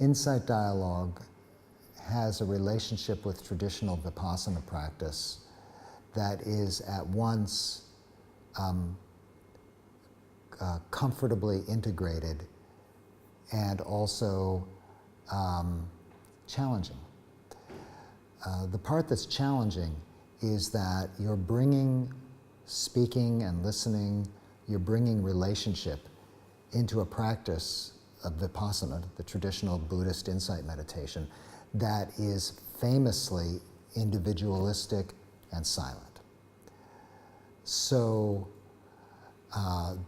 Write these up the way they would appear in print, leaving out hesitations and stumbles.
insight dialogue has a relationship with traditional Vipassana practice that is at once comfortably integrated and also challenging. The part that's challenging is that you're bringing speaking and listening, you're bringing relationship into a practice of Vipassana, the traditional Buddhist insight meditation, that is famously individualistic and silent. So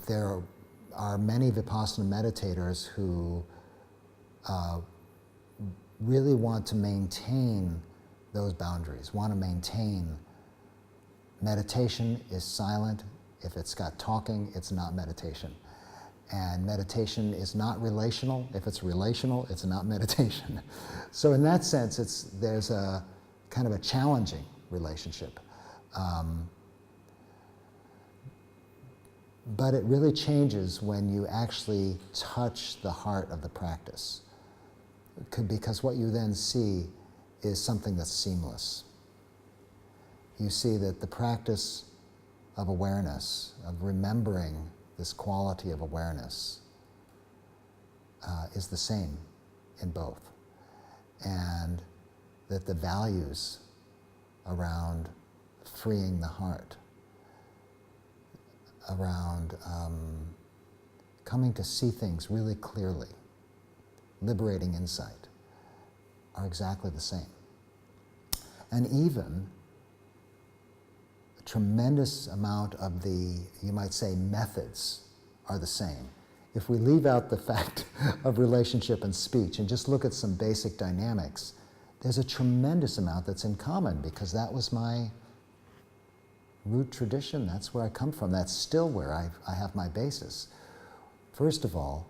there are many Vipassana meditators who really want to maintain those boundaries, want to maintain meditation is silent. If it's got talking, it's not meditation. And meditation is not relational. If it's relational, it's not meditation. So in that sense, there's a kind of a challenging relationship. But it really changes when you actually touch the heart of the practice. Because what you then see is something that's seamless. You see that the practice of awareness, of remembering this quality of awareness, is the same in both. And that the values around freeing the heart, around coming to see things really clearly, liberating insight, are exactly the same. And even a tremendous amount of the, you might say, methods are the same. If we leave out the fact of relationship and speech and just look at some basic dynamics, there's a tremendous amount that's in common, because that was my root tradition. That's where I come from. That's still where I have my basis. First of all,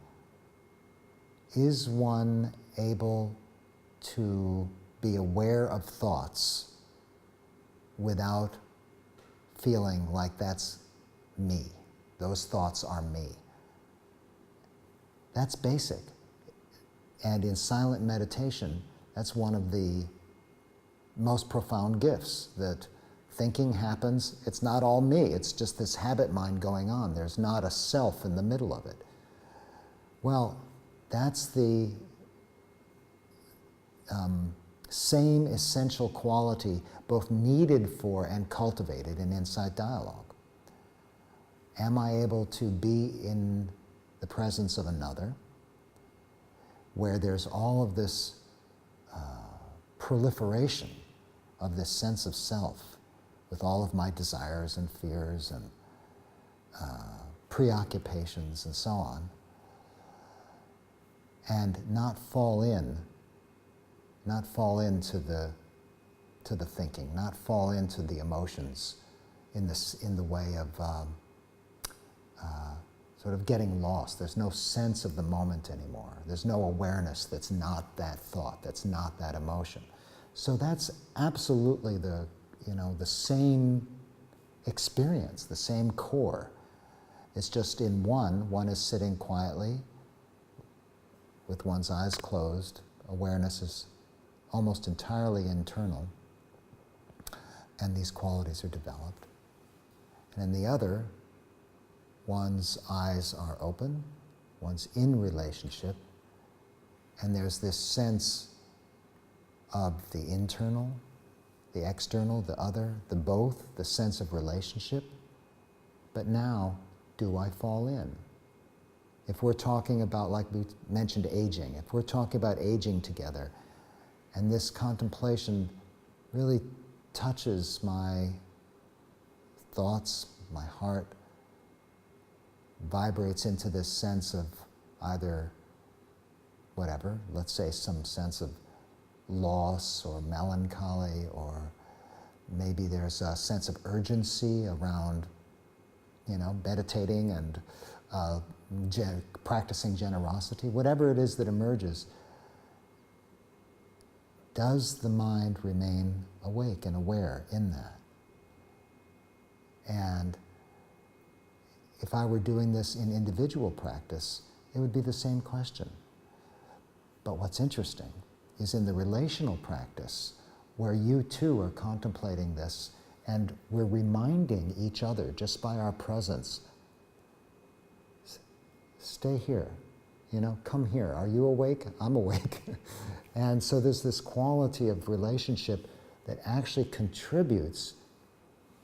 is one able to be aware of thoughts without feeling like that's me? Those thoughts are me. That's basic. And in silent meditation, that's one of the most profound gifts, that thinking happens. It's not all me. It's just this habit mind going on. There's not a self in the middle of it. Well, that's the same essential quality both needed for and cultivated in insight dialogue. Am I able to be in the presence of another, where there's all of this proliferation of this sense of self, with all of my desires and fears and preoccupations and so on, and not fall into the thinking, not fall into the emotions in the way of sort of getting lost. There's no sense of the moment anymore. There's no awareness that's not that thought, that's not that emotion. So that's absolutely the same experience, the same core. It's just in one is sitting quietly with one's eyes closed. Awareness is almost entirely internal, and these qualities are developed. And in the other, one's eyes are open, one's in relationship, and there's this sense of the internal, the external, the other, the both, the sense of relationship. But now, do I fall in? If we're talking about, like we mentioned, aging, if we're talking about aging together, and this contemplation really touches my thoughts, my heart, vibrates into this sense of either whatever, let's say some sense of loss or melancholy, or maybe there's a sense of urgency around, meditating and practicing generosity, whatever it is that emerges, does the mind remain awake and aware in that? And if I were doing this in individual practice, it would be the same question. But what's interesting is in the relational practice, where you too are contemplating this, and we're reminding each other just by our presence, stay here, come here. Are you awake? I'm awake. And so there's this quality of relationship that actually contributes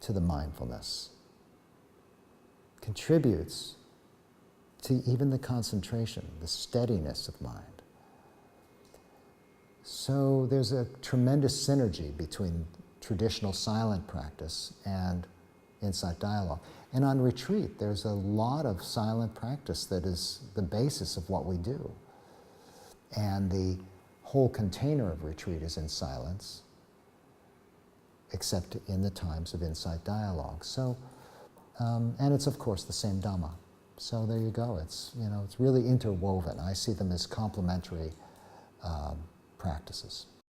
to the mindfulness, contributes to even the concentration, the steadiness of mind. So there's a tremendous synergy between traditional silent practice and insight dialogue. And on retreat, there's a lot of silent practice that is the basis of what we do. And the whole container of retreat is in silence, except in the times of insight dialogue. So, and it's of course the same Dhamma. So there you go. It's it's really interwoven. I see them as complementary practices.